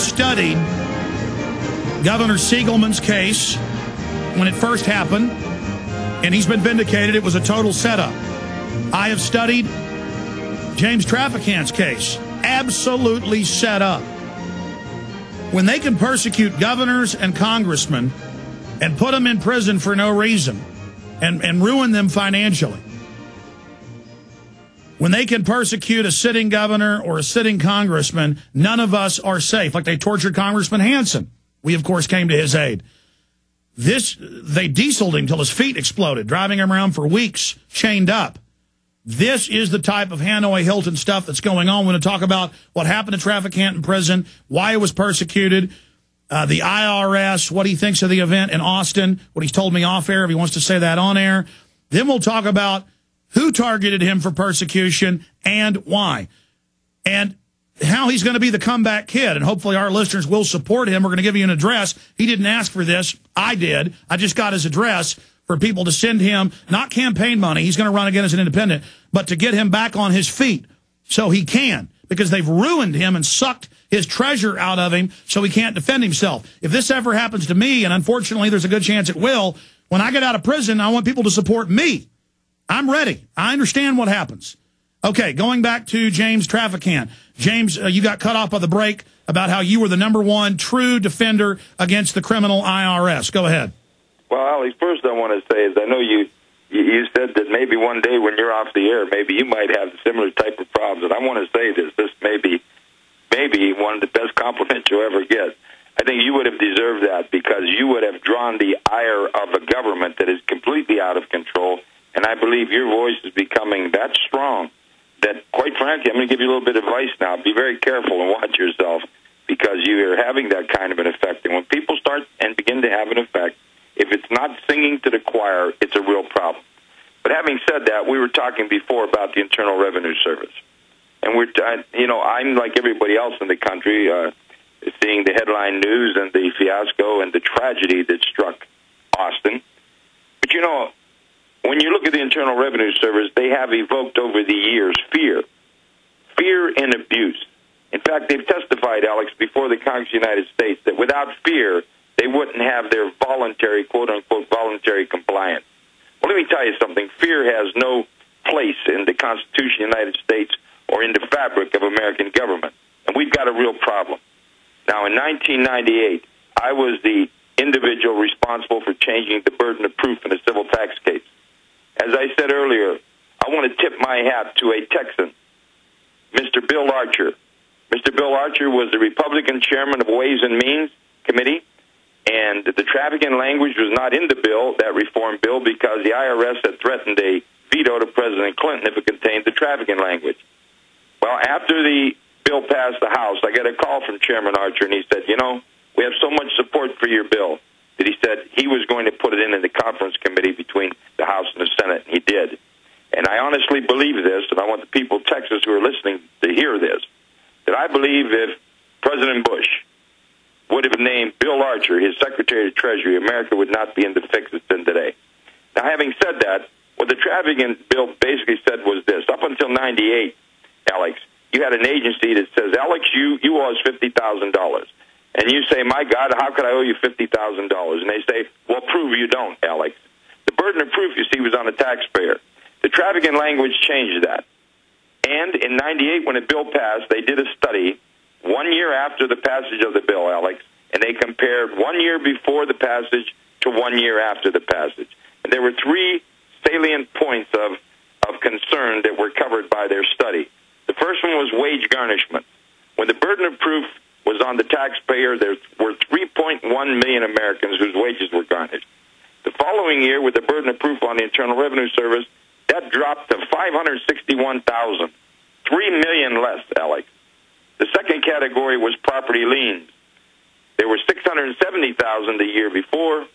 studied Governor Siegelman's case when it first happened, and he's been vindicated. It was a total setup. I have studied James Traficant's case. Absolutely set up. When they can persecute governors and congressmen and put them in prison for no reason and ruin them financially, when they can persecute a sitting governor or a sitting congressman, none of us are safe. Like they tortured Congressman Hansen. We, of course, came to his aid. They dieseled him till his feet exploded, driving him around for weeks, chained up. This is the type of Hanoi Hilton stuff that's going on. We're going to talk about what happened to Traficant in prison, why it was persecuted, the IRS, what he thinks of the event in Austin, what he's told me off air, if he wants to say that on air. Then we'll talk about who targeted him for persecution and why, and how he's going to be the comeback kid. And hopefully our listeners will support him. We're going to give you an address. He didn't ask for this. I did. I just got his address for people to send him, not campaign money. He's going to run again as an independent, but to get him back on his feet so he can, because they've ruined him and sucked his treasure out of him so he can't defend himself. If this ever happens to me, and unfortunately there's a good chance it will, when I get out of prison, I want people to support me. I'm ready. I understand what happens. Okay, going back to James Traficant. James, you got cut off by the break about how you were the #1 true defender against the criminal IRS. Go ahead. Well, Alex, first I want to say is I know you said that maybe one day when you're off the air, maybe you might have similar type of problems. And I want to say this may be one of the best compliments you'll ever get. I think you would have deserved that because you would have drawn the ire of a government that is completely out of control. And I believe your voice is becoming that strong that, quite frankly, I'm going to give you a little bit of advice now. Be very careful and watch yourself because you are having that kind of an effect. And when people start and begin to have an effect, if it's not singing to the choir, it's a real problem. But having said that, we were talking before about the Internal Revenue Service. And I'm like everybody else in the country, seeing the headline news and the fiasco and the tragedy that struck Austin. But, when you look at the Internal Revenue Service, they have evoked over the years fear and abuse. In fact, they've testified, Alex, before the Congress of the United States that without fear, they wouldn't have their voluntary, quote-unquote, voluntary compliance. Well, let me tell you something. Fear has no place in the Constitution of the United States or in the fabric of American government, and we've got a real problem. Now, in 1998, I was the individual responsible for changing the burden of proof in a civil tax case. As I said earlier, I want to tip my hat to a Texan, Mr. Bill Archer. Mr. Bill Archer was the Republican chairman of Ways and Means Committee, and the trafficking language was not in the bill, that reform bill, because the IRS had threatened a veto to President Clinton if it contained the trafficking language. Well, after the bill passed the House, I got a call from Chairman Archer, and he said, we have so much support for your bill that he said he was going to put it in the conference committee between the House and the Senate, and he did. And I honestly believe this, and I want the people of Texas who are listening to hear this, that I believe if President Bush would have named Bill Archer his Secretary of Treasury, America would not be in the fix it's in today. Now, having said that, what the trafficking bill basically said was this. Up until 98, Alex, you had an agency that says, Alex, you owe us $50,000. And you say, my God, how could I owe you $50,000? And they say, well, prove you don't, Alex. The burden of proof, you see, was on the taxpayer. The trafficking language changed that. And in 98, when the bill passed, they did a study 1 year after the passage of the bill, Alex, and they compared 1 year before the passage to 1 year after the passage. And there were three salient points of concern that were covered by their study. The first one was wage garnishment. When the burden of proof was on the taxpayer, there were 3.1 million Americans whose wages were garnished. The following year, with the burden of proof on the Internal Revenue Service, that dropped to 561,000, 3 million less, Alex. The second category was property liens. There were 670,000 the year before,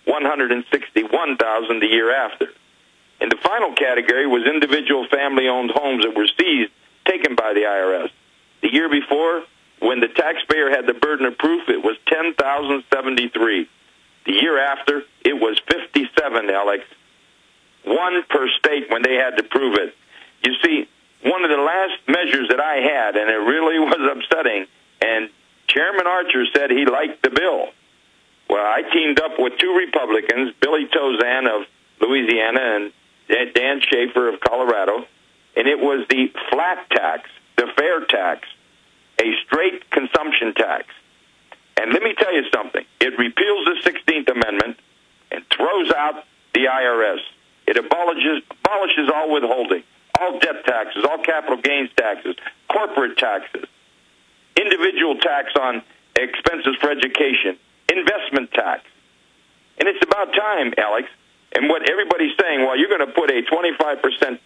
161,000 the year after. And the final category was individual family-owned homes that were seized, taken by the IRS. The year before, when the taxpayer had the burden of proof, it was 10,073. The year after, it was 57, Alex. One per state when they had to prove it. You see, one of the last measures that I had, and it really was upsetting, and Chairman Archer said he liked the bill. Well, I teamed up with two Republicans, Billy Tozan of Louisiana and Dan Schaefer of Colorado, and it was the flat tax, the fair tax, a straight consumption tax. And let me tell you something. It repeals the 16th Amendment and throws out the IRS. It abolishes all withholding, all debt taxes, all capital gains taxes, corporate taxes, individual tax on expenses for education, investment tax. And it's about time, Alex. And what everybody's saying, well, you're going to put a 25%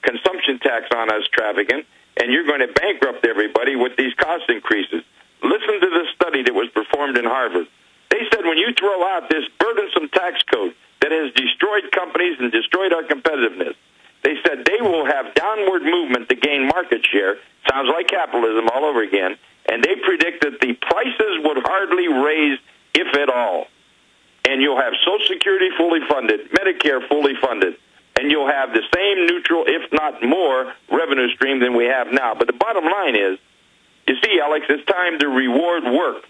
consumption tax on us, Traficant, and you're going to bankrupt everybody with these cost increases. Listen to the study that was performed in Harvard. They said when you throw out this burdensome tax code that has destroyed companies and destroyed our competitiveness, they said they will have downward movement to gain market share. Sounds like capitalism all over again. And they predict that the prices would hardly raise, if at all. And you'll have Social Security fully funded, Medicare fully funded, and you'll have the same neutral, if not more, revenue stream than we have now. But the bottom line is, you see, Alex, it's time to reward work.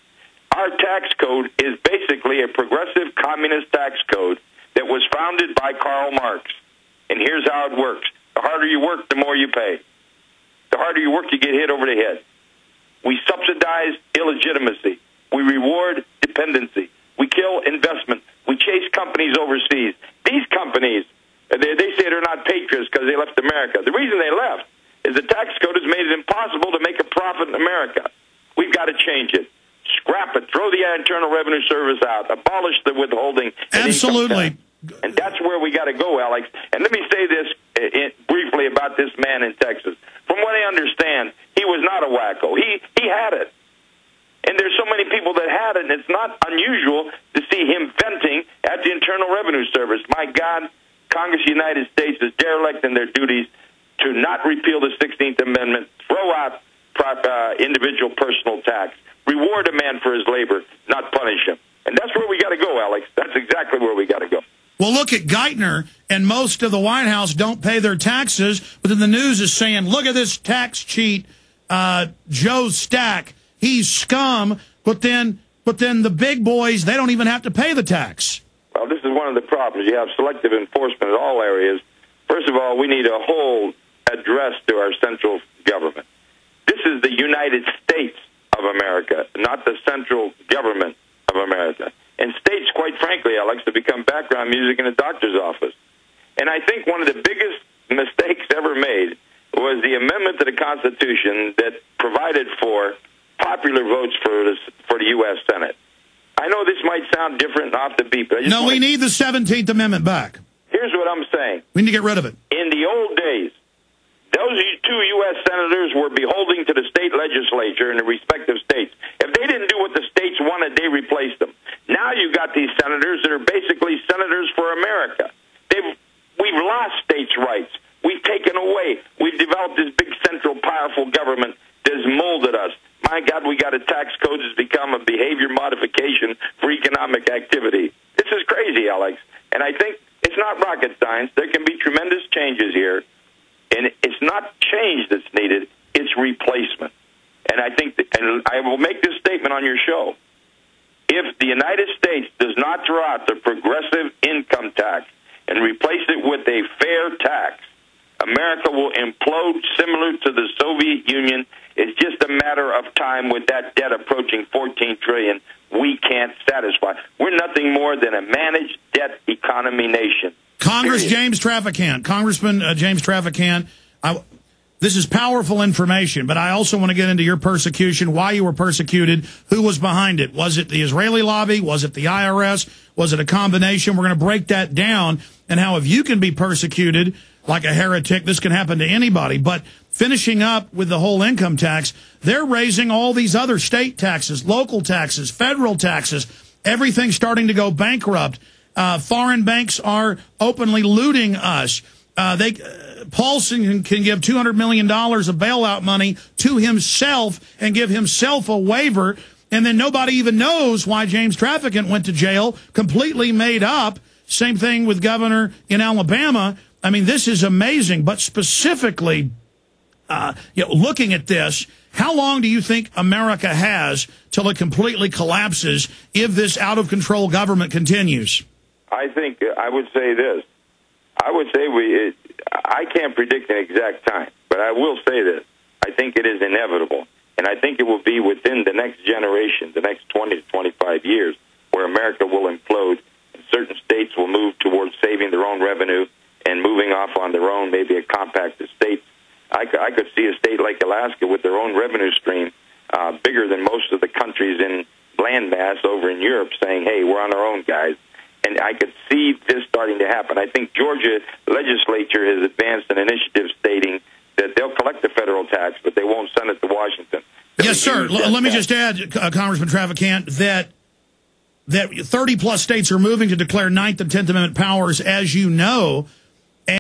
Our tax code is basically a progressive communist tax code that was founded by Karl Marx. And here's how it works. The harder you work, the more you pay. The harder you work, you get hit over the head. We subsidize illegitimacy. We reward dependency. We kill investment. We chase companies overseas. These companies, they say they're not patriots because they left America. The reason they left is the tax code has made it impossible to make a profit in America. We've got to change it. Scrap it. Throw the Internal Revenue Service out. Abolish the withholding. Absolutely. And that's where we got to go, Alex. And let me say this briefly about this man in Texas. From what I understand, he was not a wacko. He had it. And there's so many people that had it, and it's not unusual to see him venting at the Internal Revenue Service. My God, Congress of the United States is derelict in their duties to not repeal the 16th Amendment, throw out individual personal tax, reward a man for his labor, not punish him. And that's where we got to go, Alex. That's exactly where we got to go. Well, look at Geithner, and most of the White House don't pay their taxes, but then the news is saying, look at this tax cheat, Joe Stack. He's scum, but then the big boys, they don't even have to pay the tax. Well, this is one of the problems. You have selective enforcement in all areas. First of all, we need a whole address to our central government. This is the United States of America, not the central government of America. And states, quite frankly, Alex, have become background music in a doctor's office. And I think one of the biggest mistakes ever made was the amendment to the Constitution that provided for popular votes for the U.S. Senate. I know this might sound different and off the beat, but we need the 17th Amendment back. Here's what I'm saying. We need to get rid of it. In the old days, those two U.S. senators were beholding to the state legislature in the respective states. If they didn't do what the states wanted, they replaced them. Now you've got these senators that are basically senators for America. We've lost states' rights. We've taken away. We've developed this big central powerful government that has molded us. My God, we got a tax code that's become a behavior modification for economic activity. This is crazy, Alex. And I think it's not rocket science. There can be tremendous changes here. And it's not change that's needed, it's replacement. And I think, and I will make this statement on your show, if the United States does not throw out the progressive income tax and replace it with a fair tax, America will implode similar to the Soviet Union. It's just a matter of time with that debt approaching $14 trillion we can't satisfy. We're nothing more than a managed debt economy nation. Congressman James Traficant, this is powerful information, but I also want to get into your persecution, why you were persecuted, who was behind it. Was it the Israeli lobby? Was it the IRS? Was it a combination? We're going to break that down, and how if you can be persecuted like a heretic, this can happen to anybody. But finishing up with the whole income tax, they're raising all these other state taxes, local taxes, federal taxes, everything starting to go bankrupt. Foreign banks are openly looting us. Paulson can give $200 million of bailout money to himself and give himself a waiver, and then nobody even knows why James Traficant went to jail, completely made up. Same thing with governor in Alabama. I mean, this is amazing. But specifically, looking at this, How long do you think America has till it completely collapses if this out-of-control government continues? I think I would say this. I would say I can't predict an exact time, but I will say this. I think it is inevitable, and I think it will be within the next generation, the next 20 to 25 years, where America will implode, and certain states will move towards saving their own revenue and moving off on their own, maybe a compact of states. I could see a state like Alaska with their own revenue stream, bigger than most of the countries in landmass over in Europe, saying, hey, we're on our own, guys. And I could see this starting to happen. I think Georgia legislature has advanced an initiative stating that they'll collect the federal tax, but they won't send it to Washington. Yes, sir. Let me just add, Congressman Traficant, that 30-plus states are moving to declare Ninth and Tenth Amendment powers, as you know.